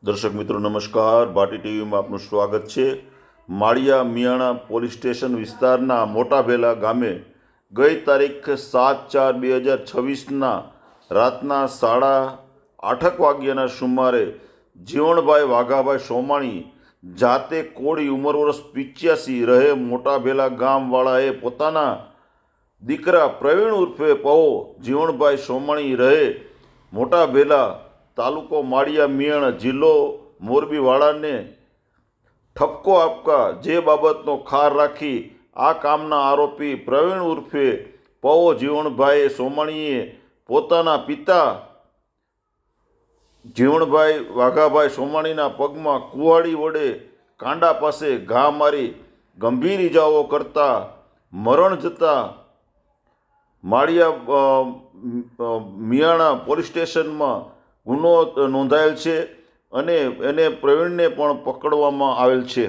દર્શક મિત્રો નમસ્કાર, ભાટી ટીવીમાં આપનું સ્વાગત છે। માળિયા મિયાણા પોલીસ સ્ટેશન વિસ્તારના મોટાભેલા ગામે ગઈ તારીખ 7/4/2026ના રાતના 8:30 વાગ્યાના સુમારે જીવણભાઈ વાઘાભાઈ સોમાણી જાતે કોળી ઉંમર વર્ષ 85 રહે મોટાભેલા ગામવાળાએ પોતાના દીકરા પ્રવીણ ઉર્ફે પવો જીવણભાઈ સોમાણી રહે મોટાભેલા તાલુકો માળિયા મિયાણા જિલ્લો મોરબીવાળાને ઠપકો આપવા જે બાબતનો ખાર રાખી આ કામના આરોપી પ્રવીણ ઉર્ફે પવો જીવણભાઈ સોમાણીએ પોતાના પિતા જીવણભાઈ વાઘાભાઈ સોમાણીના પગમાં કુહાડી વડે કાંડા પાસે ઘા મારી ગંભીર ઇજાઓ કરતા મરણ જતા માળિયા મિયાણા પોલીસ સ્ટેશનમાં ગુનો નોંધાયેલ છે અને એને પ્રવીણને પણ પકડવામાં આવેલ છે।